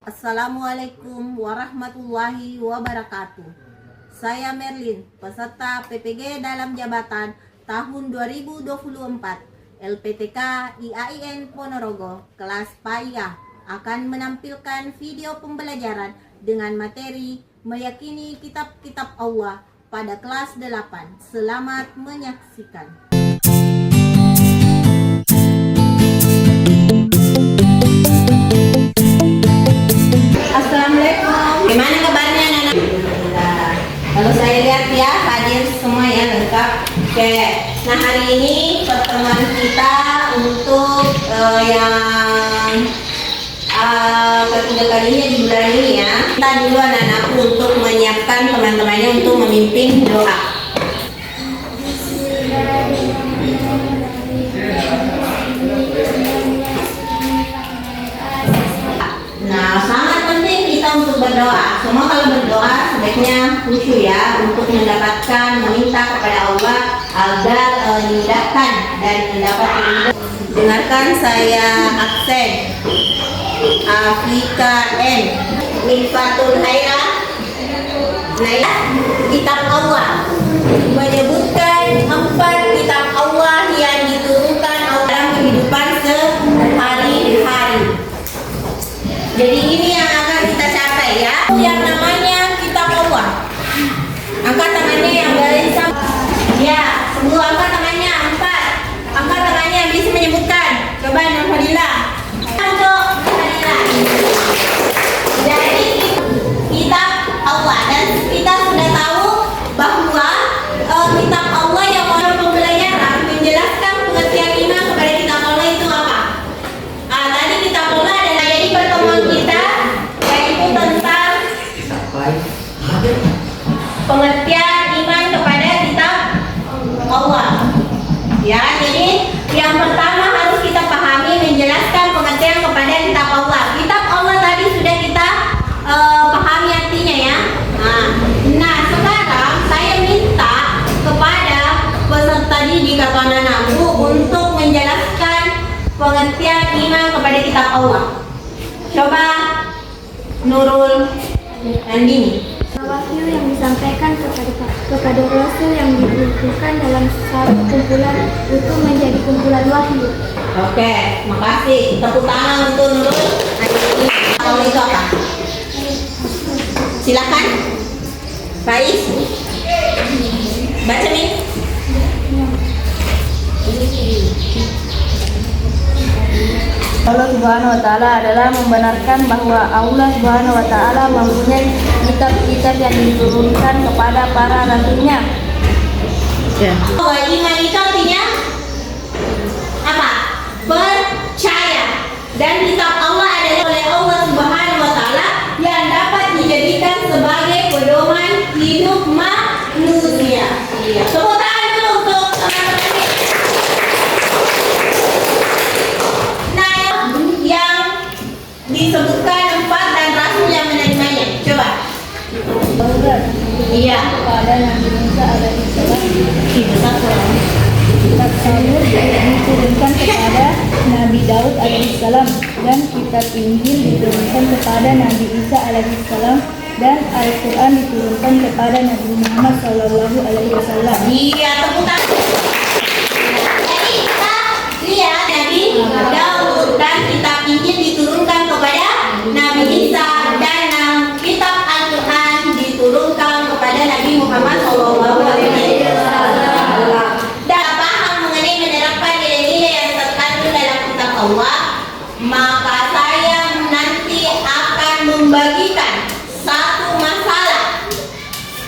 Assalamualaikum warahmatullahi wabarakatuh. Saya Merlin, peserta PPG dalam jabatan tahun 2024 LPTK IAIN Ponorogo kelas PAIA akan menampilkan video pembelajaran dengan materi meyakini kitab-kitab Allah pada kelas 8. Selamat menyaksikan. Assalamualaikum. Gimana kabarnya anak-anak? Kalau saya lihat ya hadir semua ya lengkap. Oke. Nah hari ini pertemuan kita untuk yang ketiga kalinya di bulan ini ya. Kita dulu anak-anakku untuk menyiapkan teman-temannya untuk memimpin doa. Nah sangat penting kita untuk berdoa. Semua kalau berdoa sebaiknya khusyuk ya, untuk mendapatkan meminta kepada Allah agar dimudahkan dan mendapat ridho. Dengarkan saya aksen. Afika N Mifatul Haira. Nah ya, kitab Allah menyebutkan 4 kitab Allah yang diturunkan dalam kehidupan sehari-hari. Jadi ini yang akan kita capai ya, yang namanya kitab Allah. Angkat tangannya yang dari sama. Ya, semua angkat tangannya 4. Angkat tangannya yang bisa menyebutkan. Coba Nurfadillah. Untuk Nurfadillah. Jadi kitab Allah, dan kita sudah tahu bahwa kitab Allah yang orang pembelajaran menjelaskan pengertian iman kepada kitab Allah itu apa? Tadi kitab Allah adalah jadi pertemuan kita yaitu tentang pengertian iman kepada kitab Allah. Ya, jadi yang pertama harus kita pahami menjelaskan pengertian kepada kitab Allah. Kitab Allah tadi sudah kita pahami artinya ya. Nah, sekarang saya minta kepada peserta didik atau anak-anakku untuk menjelaskan pengertian iman kepada kitab Allah. Coba Nurul Andini. Wahyu yang disampaikan kepada Rasul yang dikumpulkan dalam satu kumpulan itu menjadi kumpulan wahyu. Oke, makasih. Tepuk tangan untuk Nurul Andini. Kalau itu apa? Silakan, Faiz. Baca nih. Allah Subhanahu wa Ta'ala adalah membenarkan bahwa Allah Subhanahu wa Ta'ala mempunyai kitab-kitab yang diturunkan kepada para rasulnya. Bahwa iman itu artinya apa? Percaya. Dan kitab Allah adalah oleh Allah Subhanahu wa Ta'ala yang dapat dijadikan sebagai pedoman hidup manusia. Tepuk tangan dulu untuk teman-teman. Disebutkan 4 dan rasul yang menerimanya. Coba. Iya. Kepada Nabi Musa alaihissalam, kitab Taurat diturunkan kepada Nabi Daud alaihissalam, dan kitab Injil diturunkan kepada Nabi Isa alaihissalam, dan Al-Quran diturunkan kepada Nabi Muhammad sallallahu alaihi wasallam. Iya, tepuk tangan. Jadi kita lihat Nabi Daud dan kitab Injil diturunkan kepada Nabi Isa, dan kitab Al-Quran diturunkan kepada Nabi Muhammad sallallahu alaihi wasallam. Dan paham mengenai menerapkan nilai-nilai yang terkandung dalam kitab Allah, maka saya nanti akan membagikan satu masalah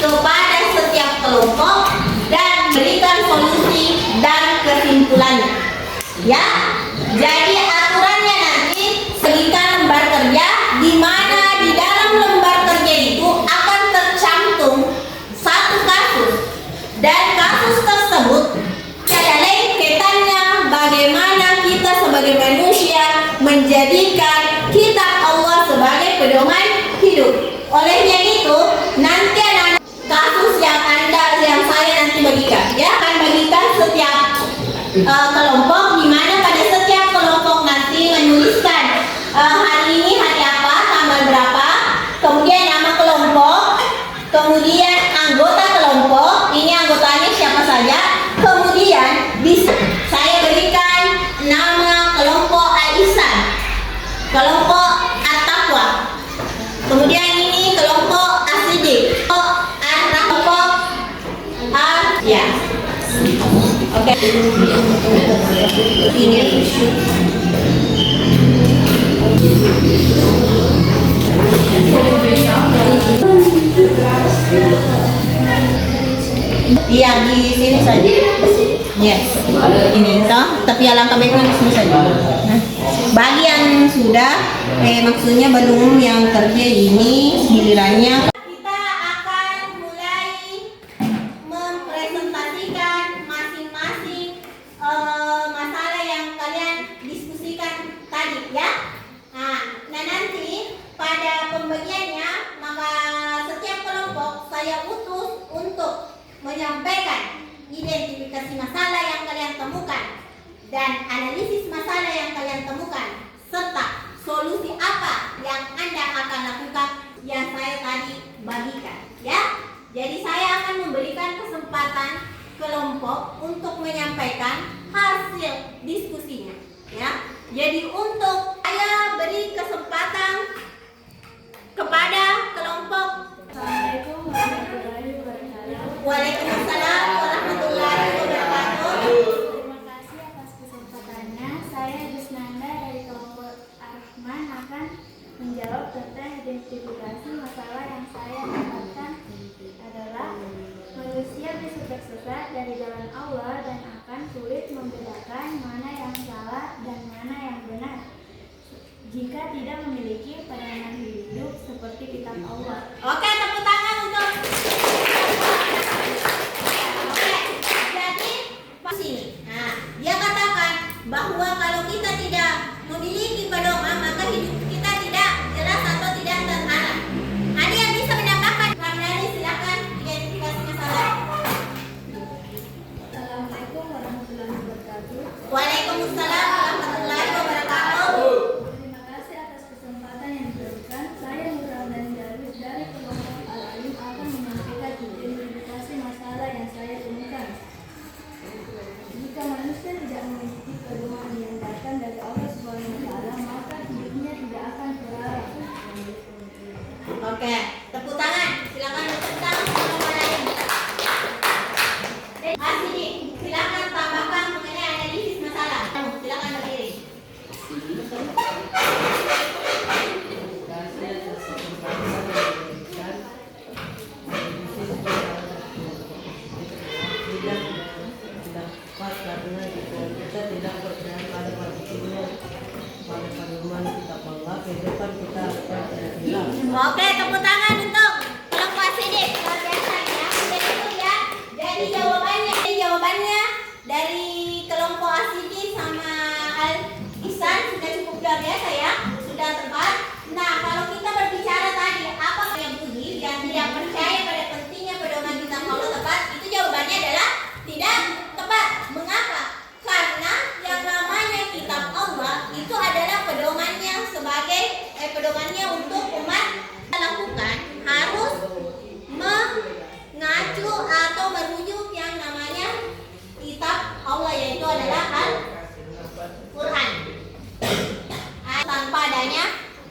kepada setiap kelompok dan berikan solusi dan kesimpulannya. Ya, jadi aturannya nanti berikan lembar kerja, di mana di dalam lembar kerja itu akan tercantum satu kasus, dan kasus tersebut ada kaitannya bagaimana kita sebagai manusia menjadikan kitab Allah sebagai pedoman hidup. Olehnya itu nanti anak kasus yang saya nanti bagikan ya, akan bagikan setiap kelompok, di mana pada setiap kelompok nanti menuliskan hari ini hari apa, tanggal berapa. Oke. Ini iya di sini saja. Yes. Ini toh, tapi alangkah baiknya di sini saja. Nah, bagi yang sudah, maksudnya belum yang kerja ini gilirannya. Kita akan mulai mempresentasikan masing-masing masalah yang kalian diskusikan tadi ya. Nah, nanti pada pembagiannya maka setiap kelompok saya utus untuk menyampaikan identifikasi masalah yang kalian temukan dan analisis masalah yang kalian temukan serta solusi apa yang Anda akan lakukan yang saya tadi bagikan ya. Jadi saya akan memberikan kesempatan kelompok untuk menyampaikan hasil diskusinya ya. Jadi untuk saya beri kesempatan kepada kelompok. Assalamualaikum warahmatullahi wabarakatuh. Waalaikumsalam warahmatullahi wabarakatuh. Terima kasih atas kesempatannya. Saya Gusnanda dari kelompok Ar-Rahman akan menjawab tentang identifikasi masalah yang saya dapatkan adalah manusia bisa tersesat dari jalan Allah dan akan sulit membedakan mana yang salah dan mana yang benar jika tidak memiliki pedoman hidup seperti kitab Allah. Oke, tepuk tangan untuk. Oke, jadi pas sini. Nah, dia katakan bahwa kalau kita tidak memiliki pedoman maka hidup kita tidak jelas atau tidak terarah. Ada yang bisa menambahkan? Ramdhani silakan identifikasi masalah. Assalamualaikum warahmatullahi wabarakatuh. Waalaikumsalam warahmatullahi wabarakatuh. Terima kasih atas kesempatan yang diberikan. Saya Nurul dan Jarus dari kelompok Al-Alim akan menyampaikan identifikasi masalah yang saya temukan. Jika manusia tidak memiliki pedoman yang datang dari Allah Subhanahu wa Ta'ala, maka hidupnya tidak akan terarah. Oke, tepuk tangan. Silakan tepuk tangan sama lain. Asini, silakan tambahkan mengenai analisis masalah. Silakan berdiri. Karena kita tidak percaya pada manusia, pada pedoman kita bahwa kehidupan kita akan hilang. Oke, tepuk tangan untuk kelompok asini. Luar biasa ya. Jadi itu ya. Jadi jawabannya dari kelompok asini sama Al Ihsan sudah cukup luar biasa ya. Sudah tepat. Nah, kalau kita berbicara tadi apa yang Budi yang tidak percaya pada pentingnya pedoman kitab Allah tepat, itu jawabannya adalah tidak tepat. Mengapa? Karena yang namanya kitab Allah itu adalah pedomannya sebagai pedomannya untuk umat lakukan harus mengacu atau merujuk yang namanya kitab Allah yaitu adalah Al-Quran. Tanpa adanya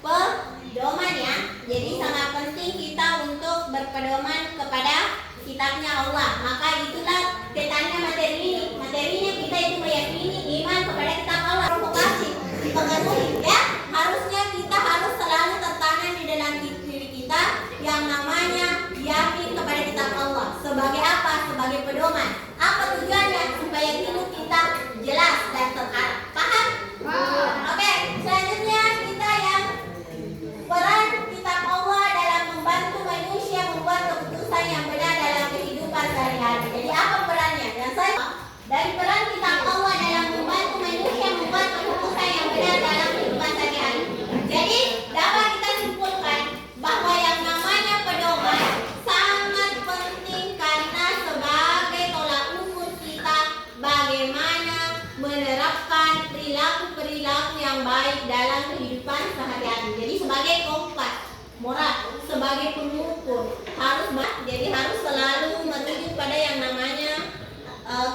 pedoman ya, jadi sangat penting kita untuk berpedoman kepada kitabnya Allah. Maka itulah petanya materi ini. Materinya kita itu meyakini iman kepada kitab Allah. Provokasi dipengaruhi ya. Harusnya kita harus selalu tertanam di dalam diri kita yang namanya yakin kepada kitab Allah. Sebagai apa? Sebagai pedoman. Apa tujuannya? Supaya hidup kita jelas dan terarah. Paham? Oke, selanjutnya kita yang peran kitab Allah dalam membantu manusia membuat keputusan yang benar dalam kehidupan sehari-hari. Jadi apa perannya? Yang saya dari peran kitab Allah dalam membantu manusia membuat keputusan yang benar dalam kehidupan sehari-hari. Jadi dapat kita simpulkan bahwa yang namanya pedoman sangat penting karena sebagai tolak ukur kita bagaimana menerapkan perilaku-perilaku yang baik dalam kehidupan sehari-hari. Jadi sebagai kompas moral, sebagai pengukur harus selalu merujuk pada yang namanya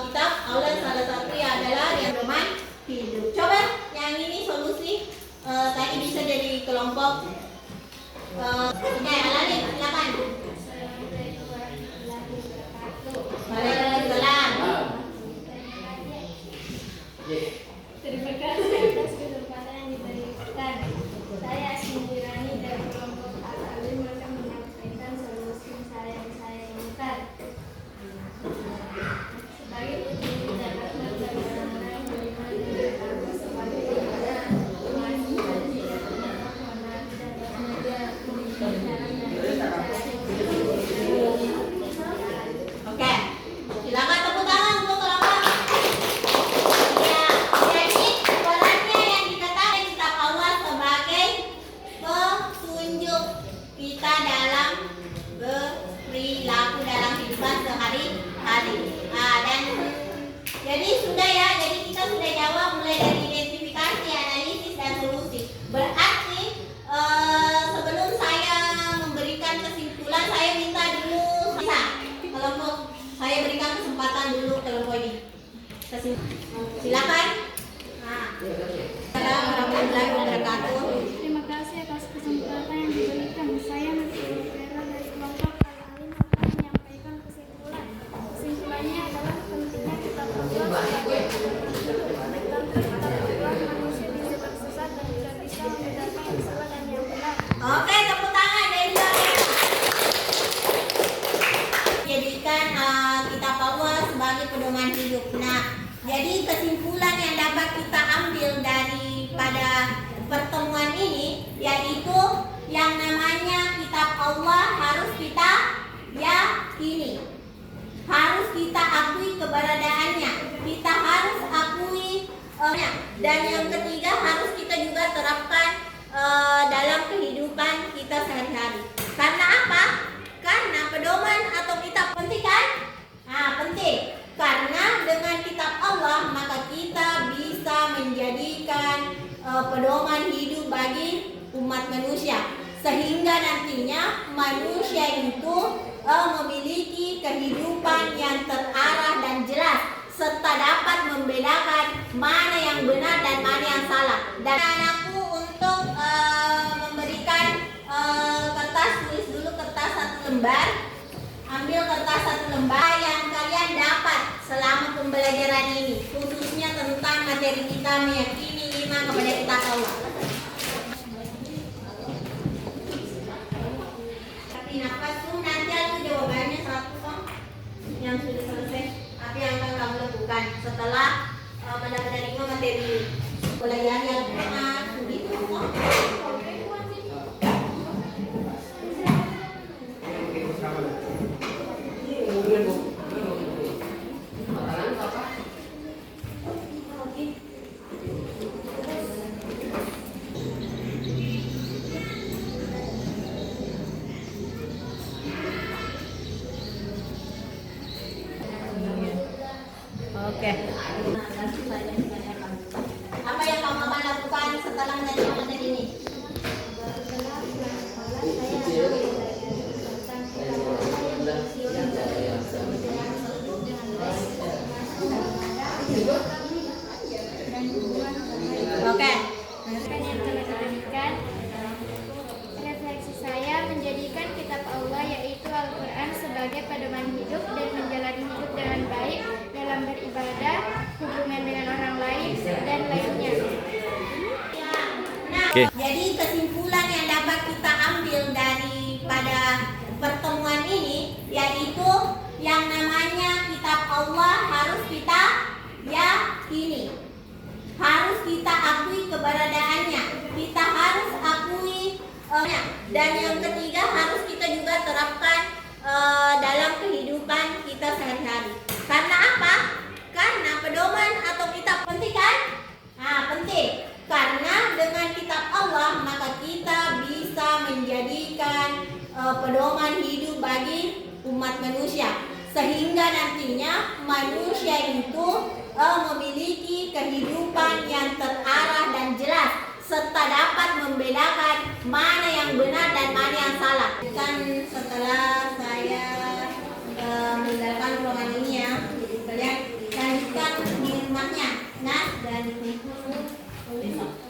kitab Allah. Salah satunya adalah yang pedoman hidup. Coba yang ini solusi tadi bisa dari kelompok Al-Alim, silakan. Waalaikumsalam. kehidupan sehari-hari. Dan jadi sudah ya, jadi kita sudah jawab mulai dari identifikasi, analisis, dan solusi. Berarti sebelum saya memberikan kesimpulan, saya minta dulu kelompok, saya berikan kesempatan dulu kelompok ini. Silakan. Assalamualaikum warahmatullahi wabarakatuh. Terima kasih atas kesempatan yang diberikan. Saya Nabi Vera dari kelompok Al-Alim akan menyampaikan kesimpulan. Kesimpulannya adalah pentingnya kitab Allah sebagai pedoman hidup. Manusia disebut sesat dan tidak bisa membedakan yang salah dan yang benar. Oke, tepuk tangan dari belakang. Jadikan kitab Allah sebagai pedoman hidup. Nah, jadi kesimpulan yang dapat kita ambil daripada pertemuan ini yaitu yang namanya kitab Allah harus kita yakini, harus kita akui keberadaannya, kita harus akui dan yang ketiga harus kita juga terapkan dalam kehidupan kita sehari-hari. Karena apa? Karena pedoman atau kitab penting kan? Penting. Karena dengan kitab Allah maka kita bisa menjadikan pedoman hidup bagi umat manusia, sehingga nantinya manusia itu memiliki kehidupan yang terarah dan jelas, serta dapat membedakan mana yang benar dan mana yang salah. Dan anakku untuk memberikan kertas, tulis dulu kertas 1 lembar. Ambil kertas 1 lembar yang kalian dapat selama pembelajaran ini, khususnya tentang materi kita meyakini iman kepada kitab Allah. Tapi nafas tuh nanti ada jawabannya 100 toh yang sudah selesai. Apa yang akan kamu lakukan setelah menerima materi pelajaran yang begitu toh? Oke. Apa yang kamu akan lakukan setelah menerima materi ini? Oke. Yang telah diberikan, refleksi saya menjadikan kitab Allah yaitu Al-Quran sebagai pedoman hidup dan menjalani hidup dengan baik dalam beribadah, hubungan dengan orang lain, dan lainnya. Nah, jadi kesimpulan yang dapat kita ambil daripada pertemuan ini yaitu yang namanya kitab Allah harus kita yakini, harus kita akui keberadaannya, kita harus akui dan yang ketiga harus kita juga terapkan dalam kehidupan kita sehari-hari. Karena apa? Karena pedoman atau kitab penting kan? Penting. Karena dengan kitab Allah maka kita bisa menjadikan pedoman hidup bagi umat manusia, sehingga nantinya manusia itu memiliki kehidupan yang terarah dan jelas, serta dapat membedakan mana yang benar dan mana yang salah. Kan setelah saya meninggalkan ruangan ini ya, jadi kalian lanjutkan di rumahnya. Nah, dan besok